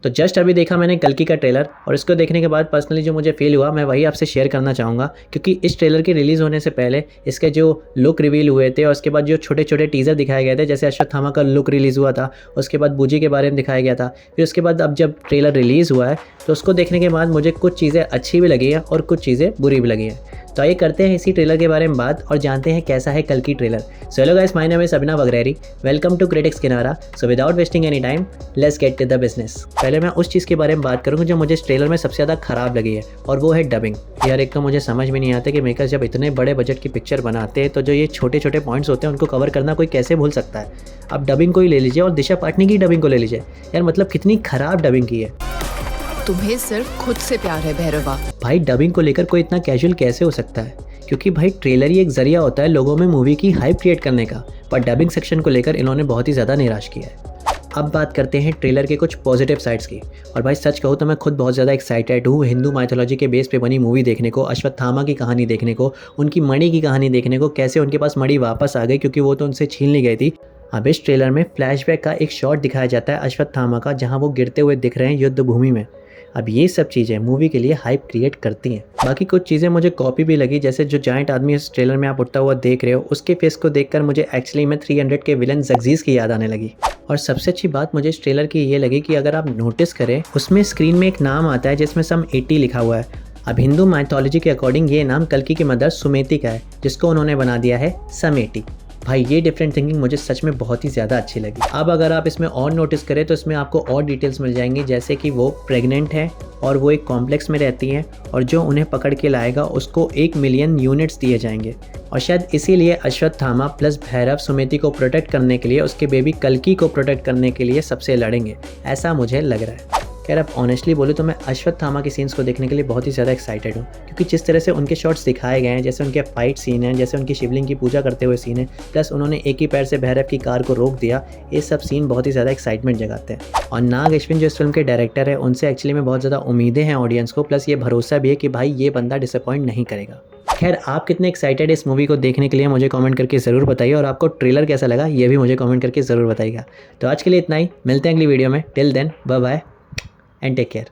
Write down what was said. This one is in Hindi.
तो जस्ट अभी देखा मैंने कल्कि का ट्रेलर और इसको देखने के बाद पर्सनली जो मुझे फील हुआ मैं वही आपसे शेयर करना चाहूँगा, क्योंकि इस ट्रेलर के रिलीज़ होने से पहले इसके जो लुक रिवील हुए थे और उसके बाद जो छोटे छोटे टीज़र दिखाए गए थे, जैसे अश्वत्थामा का लुक रिलीज़ हुआ था, उसके बाद बूजी के बारे में दिखाया गया था, फिर उसके बाद अब जब ट्रेलर रिलीज़ हुआ है तो उसको देखने के बाद मुझे कुछ चीज़ें अच्छी भी लगी हैं और कुछ चीज़ें बुरी भी लगी हैं। तो आइए करते हैं इसी ट्रेलर के बारे में बात और जानते हैं कैसा है कल्कि trailer. So hello guys, my name is Abhinav Vagareri, welcome to critics Kinara. So without wasting any time let's get to the business. पहले मैं उस चीज़ के बारे में बात करूँगा जो मुझे इस ट्रेलर में सबसे ज़्यादा ख़राब लगी है, और वो है डबिंग। यार एक तो मुझे समझ में नहीं आता कि मेकर्स जब इतने बड़े बजट की पिक्चर बनाते हैं तो जो ये छोटे छोटे पॉइंट्स होते हैं उनको कवर करना कोई कैसे भूल सकता है। आप डबिंग को ही ले लीजिए और दिशा पाटनी की डबिंग को ले लीजिए, यार मतलब कितनी ख़राब डबिंग की है। तुम्हें सिर्फ खुद से प्यार है भैरवा। भाई डबिंग को लेकर कोई इतना कैजुअल कैसे हो सकता है, क्योंकि भाई ट्रेलर ही एक जरिया होता है लोगों में मूवी की हाइप क्रिएट करने का, पर डबिंग सेक्शन को लेकर इन्होंने बहुत ही ज़्यादा निराश किया है। अब बात करते हैं ट्रेलर के कुछ पॉजिटिव साइड्स की। और भाई सच कहूँ तो मैं खुद बहुत ज़्यादा एक्साइटेड हूँ हिंदू माइथोलॉजी के बेस पे बनी मूवी देखने को, अश्वत्थामा की कहानी देखने को, उनकी मणि की कहानी देखने को, कैसे उनके पास मणि वापस आ गई क्योंकि वो तो उनसे छीन ली गई थी। अब इस ट्रेलर में फ्लैशबैक का एक शॉट दिखाया जाता है अश्वत्थामा का, जहाँ वो गिरते हुए दिख रहे हैं युद्ध भूमि में। अब ये सब चीज़ें मूवी के लिए हाइप क्रिएट करती हैं। बाकी कुछ चीज़ें मुझे कॉपी भी लगी, जैसे जो जायंट आदमी इस ट्रेलर में आप उठता हुआ देख रहे हो, उसके फेस को देखकर मुझे एक्चुअली में 300 के विलन जगजीज की याद आने लगी। और सबसे अच्छी बात मुझे इस ट्रेलर की ये लगी कि अगर आप नोटिस करें उसमें स्क्रीन में एक नाम आता है जिसमें सम 80 लिखा हुआ है। अब हिंदू माइथोलॉजी के अकॉर्डिंग ये नाम कल्कि की मदर सुमेति का है, जिसको उन्होंने बना दिया है समेटी। भाई ये डिफरेंट थिंकिंग मुझे सच में बहुत ही ज़्यादा अच्छी लगी। अब अगर आप इसमें और नोटिस करें तो इसमें आपको और डिटेल्स मिल जाएंगी, जैसे कि वो प्रेग्नेंट है और वो एक कॉम्प्लेक्स में रहती हैं और जो उन्हें पकड़ के लाएगा उसको 1 मिलियन यूनिट्स दिए जाएंगे। और शायद इसीलिए अश्वत्थामा प्लस भैरव सुमेति को प्रोटेक्ट करने के लिए, उसके बेबी कल्कि को प्रोटेक्ट करने के लिए सबसे लड़ेंगे, ऐसा मुझे लग रहा है। खैर अब ऑनेस्टली बोलूँ तो मैं अश्वत्थामा की सीन्स को देखने के लिए बहुत ही ज़्यादा एक्साइटेड हूँ, क्योंकि जिस तरह से उनके शॉट्स दिखाए गए हैं, जैसे उनके फाइट सीन हैं, जैसे उनकी शिवलिंग की पूजा करते हुए सीन है, प्लस उन्होंने एक ही पैर से भैरव की कार को रोक दिया, ये सब सीन बहुत ही ज़्यादा एक्साइटमेंट जगाते हैं। और नाग अश्विन जो इस फिल्म के डायरेक्टर है, उनसे एक्चुअली में बहुत ज़्यादा उम्मीदें हैं ऑडियंस को, प्लस ये भरोसा भी है कि भाई ये बंदा डिसअपॉइंट नहीं करेगा। खैर आप कितने एक्साइटेड इस मूवी को देखने के लिए मुझे कमेंट करके ज़रूर बताइए, और आपको ट्रेलर कैसा लगा ये भी मुझे कमेंट करके ज़रूर बताइएगा। तो आज के लिए इतना ही, मिलते हैं अगली वीडियो में। Till then bye bye and take care.